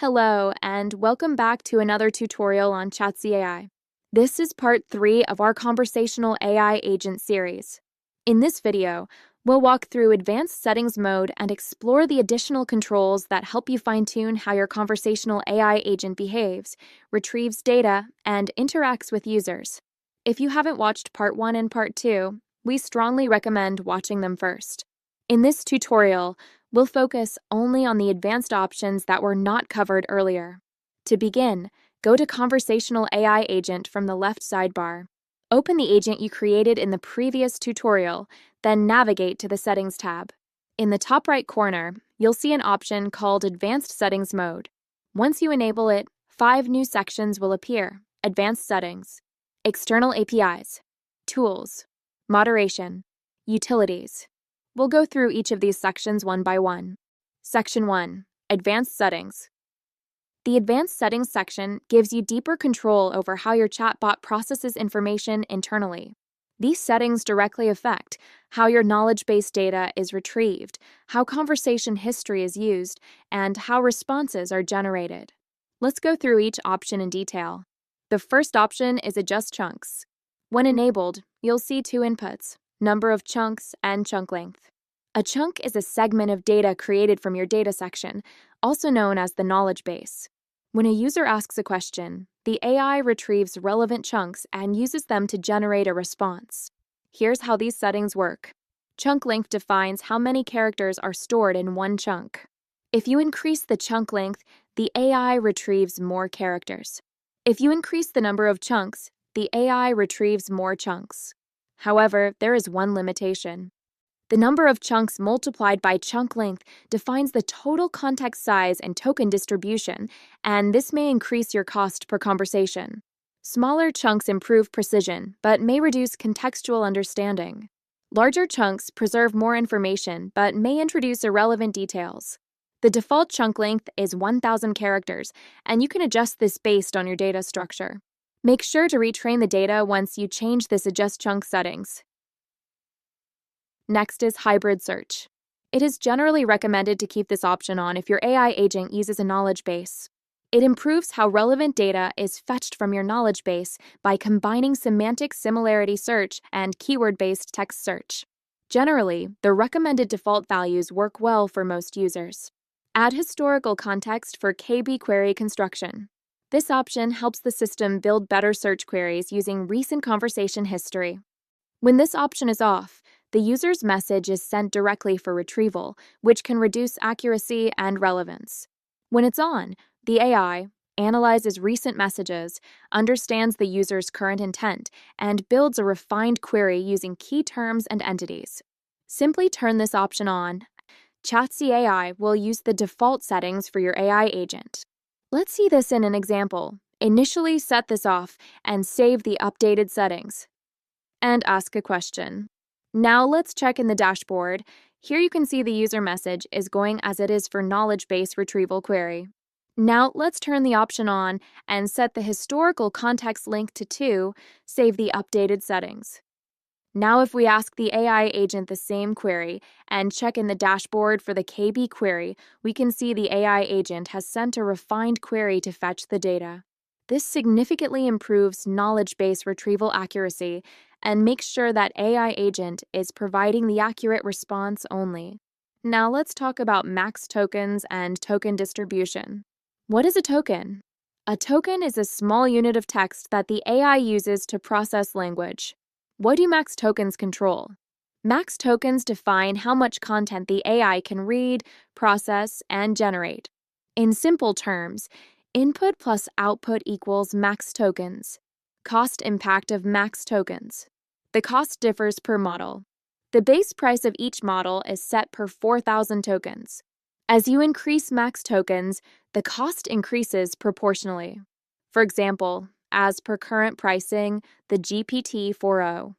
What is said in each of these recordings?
Hello, and welcome back to another tutorial on Chatzy AI. This is part 3 of our Conversational AI Agent series. In this video, we'll walk through Advanced Settings mode and explore the additional controls that help you fine-tune how your conversational AI agent behaves, retrieves data, and interacts with users. If you haven't watched part 1 and part 2, we strongly recommend watching them first. In this tutorial, we'll focus only on the advanced options that were not covered earlier. To begin, go to Conversational AI Agent from the left sidebar. Open the agent you created in the previous tutorial, then navigate to the Settings tab. In the top right corner, you'll see an option called Advanced Settings Mode. Once you enable it, 5 new sections will appear: Advanced Settings, External APIs, Tools, Moderation, Utilities. We'll go through each of these sections one by one. Section 1. Advanced Settings. The Advanced Settings section gives you deeper control over how your chatbot processes information internally. These settings directly affect how your knowledge-based data is retrieved, how conversation history is used, and how responses are generated. Let's go through each option in detail. The first option is Adjust Chunks. When enabled, you'll see 2 inputs: number of chunks and chunk length. A chunk is a segment of data created from your data section, also known as the knowledge base. When a user asks a question, the AI retrieves relevant chunks and uses them to generate a response. Here's how these settings work. Chunk length defines how many characters are stored in one chunk. If you increase the chunk length, the AI retrieves more characters. If you increase the number of chunks, the AI retrieves more chunks. However, there is one limitation. The number of chunks multiplied by chunk length defines the total context size and token distribution, and this may increase your cost per conversation. Smaller chunks improve precision, but may reduce contextual understanding. Larger chunks preserve more information, but may introduce irrelevant details. The default chunk length is 1,000 characters, and you can adjust this based on your data structure. Make sure to retrain the data once you change this Adjust Chunk settings. Next is Hybrid Search. It is generally recommended to keep this option on if your AI agent uses a knowledge base. It improves how relevant data is fetched from your knowledge base by combining semantic similarity search and keyword-based text search. Generally, the recommended default values work well for most users. Add historical context for KB query construction. This option helps the system build better search queries using recent conversation history. When this option is off, the user's message is sent directly for retrieval, which can reduce accuracy and relevance. When it's on, the AI analyzes recent messages, understands the user's current intent, and builds a refined query using key terms and entities. Simply turn this option on. Chatzy AI will use the default settings for your AI agent. Let's see this in an example. Initially set this off and save the updated settings. And ask a question. Now let's check in the dashboard. Here you can see the user message is going as it is for knowledge base retrieval query. Now let's turn the option on and set the historical context link to 2, save the updated settings. Now if we ask the AI agent the same query and check in the dashboard for the KB query, we can see the AI agent has sent a refined query to fetch the data. This significantly improves knowledge base retrieval accuracy and makes sure that AI agent is providing the accurate response only. Now let's talk about max tokens and token distribution. What is a token? A token is a small unit of text that the AI uses to process language. What do max tokens control? Max tokens define how much content the AI can read, process, and generate. In simple terms, input plus output equals max tokens. Cost impact of max tokens. The cost differs per model. The base price of each model is set per 4,000 tokens. As you increase max tokens, the cost increases proportionally. For example, as per current pricing, the GPT-4o.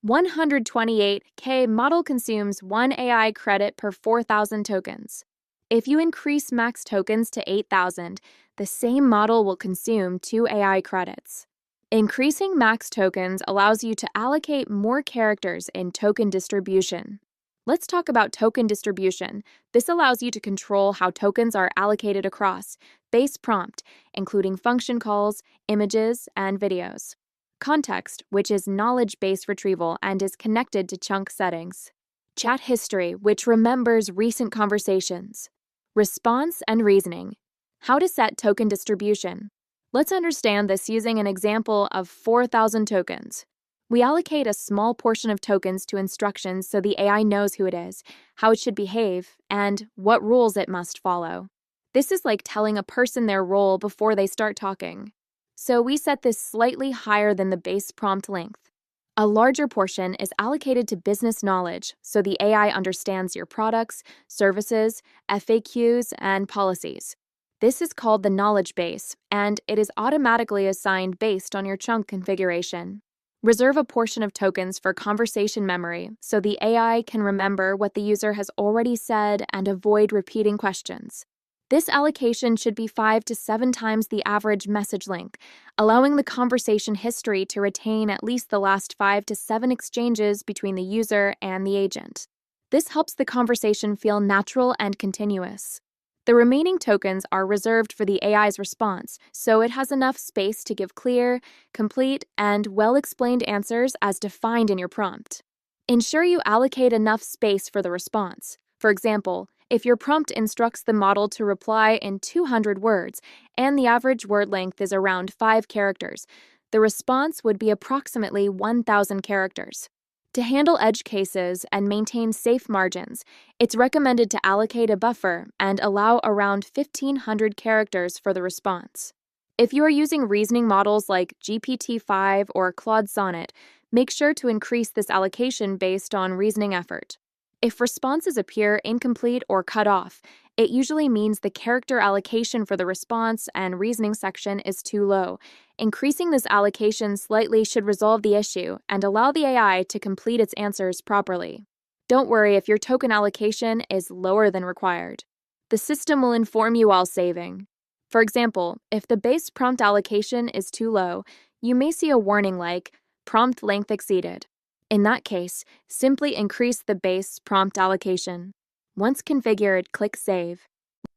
128K model consumes 1 AI credit per 4,000 tokens. If you increase max tokens to 8,000, the same model will consume 2 AI credits. Increasing max tokens allows you to allocate more characters in token distribution. Let's talk about token distribution. This allows you to control how tokens are allocated across base prompt, including function calls, images, and videos. Context, which is knowledge base retrieval and is connected to chunk settings. Chat history, which remembers recent conversations. Response and reasoning. How to set token distribution. Let's understand this using an example of 4,000 tokens. We allocate a small portion of tokens to instructions so the AI knows who it is, how it should behave, and what rules it must follow. This is like telling a person their role before they start talking. So we set this slightly higher than the base prompt length. A larger portion is allocated to business knowledge so the AI understands your products, services, FAQs, and policies. This is called the knowledge base, and it is automatically assigned based on your chunk configuration. Reserve a portion of tokens for conversation memory so the AI can remember what the user has already said and avoid repeating questions. This allocation should be 5 to 7 times the average message length, allowing the conversation history to retain at least the last 5 to 7 exchanges between the user and the agent. This helps the conversation feel natural and continuous. The remaining tokens are reserved for the AI's response, so it has enough space to give clear, complete, and well-explained answers as defined in your prompt. Ensure you allocate enough space for the response. For example, if your prompt instructs the model to reply in 200 words and the average word length is around 5 characters, the response would be approximately 1,000 characters. To handle edge cases and maintain safe margins, it's recommended to allocate a buffer and allow around 1,500 characters for the response. If you are using reasoning models like GPT-5 or Claude Sonnet, make sure to increase this allocation based on reasoning effort. If responses appear incomplete or cut off, it usually means the character allocation for the response and reasoning section is too low. Increasing this allocation slightly should resolve the issue and allow the AI to complete its answers properly. Don't worry if your token allocation is lower than required. The system will inform you while saving. For example, if the base prompt allocation is too low, you may see a warning like, "Prompt length exceeded." In that case, simply increase the base prompt allocation. Once configured, click Save.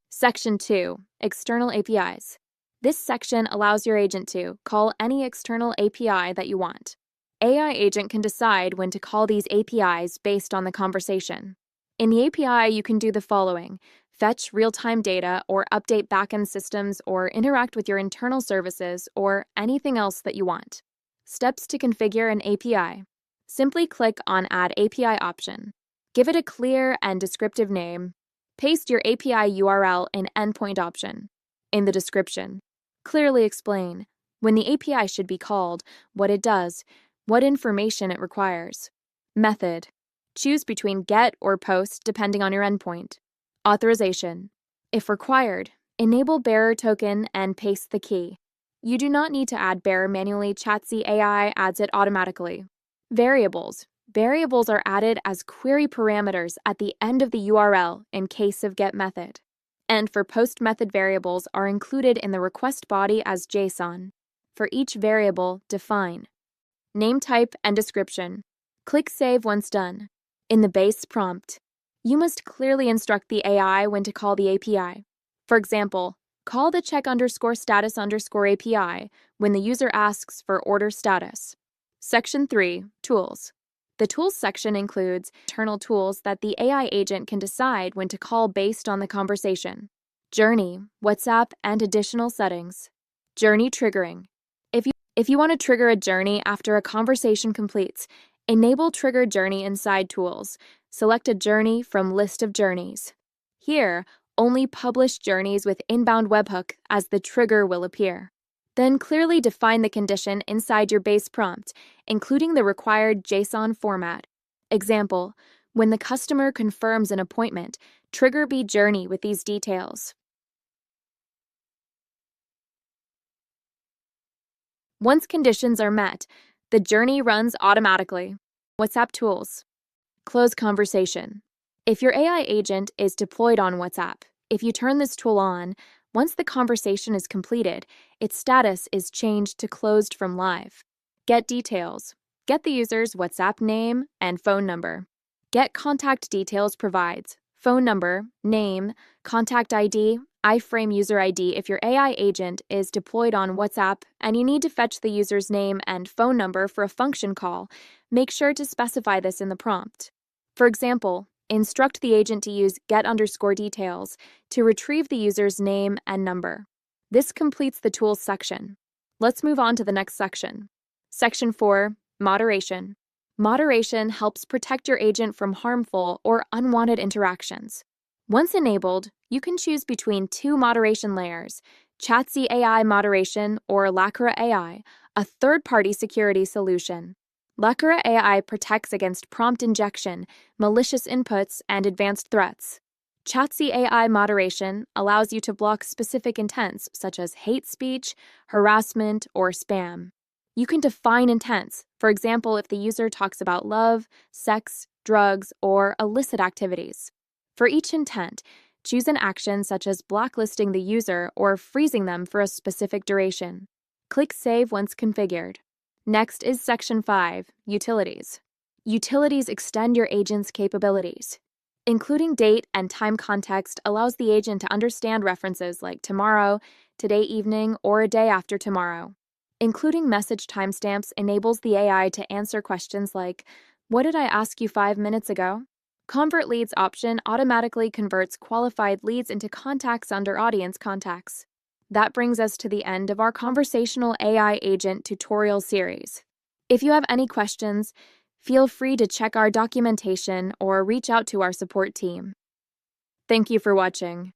Section 2. External APIs. This section allows your agent to call any external API that you want. AI agent can decide when to call these APIs based on the conversation. In the API, you can do the following: fetch real-time data or update backend systems or interact with your internal services or anything else that you want. Steps to configure an API. Simply click on Add API option. Give it a clear and descriptive name. Paste your API URL in Endpoint option. In the description, clearly explain when the API should be called, what it does, what information it requires. Method. Choose between GET or POST depending on your endpoint. Authorization. If required, enable bearer token and paste the key. You do not need to add bearer manually. Chatzy AI adds it automatically. Variables. Variables are added as query parameters at the end of the URL in case of GET method. And for POST method, variables are included in the request body as JSON. For each variable, define name type and description. Click Save once done. In the base prompt, you must clearly instruct the AI when to call the API. For example, call the check_status_ API when the user asks for order status. Section 3. Tools. The Tools section includes internal tools that the AI agent can decide when to call based on the conversation. Journey, WhatsApp, and additional settings. Journey triggering. If you want to trigger a journey after a conversation completes, enable Trigger Journey inside Tools. Select a journey from List of Journeys. Here, only published journeys with inbound webhook as the trigger will appear. Then clearly define the condition inside your base prompt, including the required JSON format. Example, when the customer confirms an appointment, trigger B journey with these details. Once conditions are met, the journey runs automatically. WhatsApp tools. Close conversation. If your AI agent is deployed on WhatsApp, if you turn this tool on, once the conversation is completed, its status is changed to closed from live. Get details. Get the user's WhatsApp name and phone number. Get Contact Details provides phone number, name, contact ID, iframe user ID if your AI agent is deployed on WhatsApp and you need to fetch the user's name and phone number for a function call. Make sure to specify this in the prompt. For example, instruct the agent to use get_details to retrieve the user's name and number. This completes the Tools section. Let's move on to the next section. Section 4, Moderation. Moderation helps protect your agent from harmful or unwanted interactions. Once enabled, you can choose between two moderation layers, Chatzy AI Moderation or Lacra AI, a third-party security solution. Lacra AI protects against prompt injection, malicious inputs, and advanced threats. Chatzy AI Moderation allows you to block specific intents such as hate speech, harassment, or spam. You can define intents, for example, if the user talks about love, sex, drugs, or illicit activities. For each intent, choose an action such as blacklisting the user or freezing them for a specific duration. Click Save once configured. Next is Section 5, Utilities. Utilities extend your agent's capabilities. Including date and time context allows the agent to understand references like tomorrow, today evening, or a day after tomorrow. Including message timestamps enables the AI to answer questions like, "What did I ask you 5 minutes ago?" Convert Leads option automatically converts qualified leads into contacts under audience contacts. That brings us to the end of our Conversational AI Agent tutorial series. If you have any questions, feel free to check our documentation or reach out to our support team. Thank you for watching.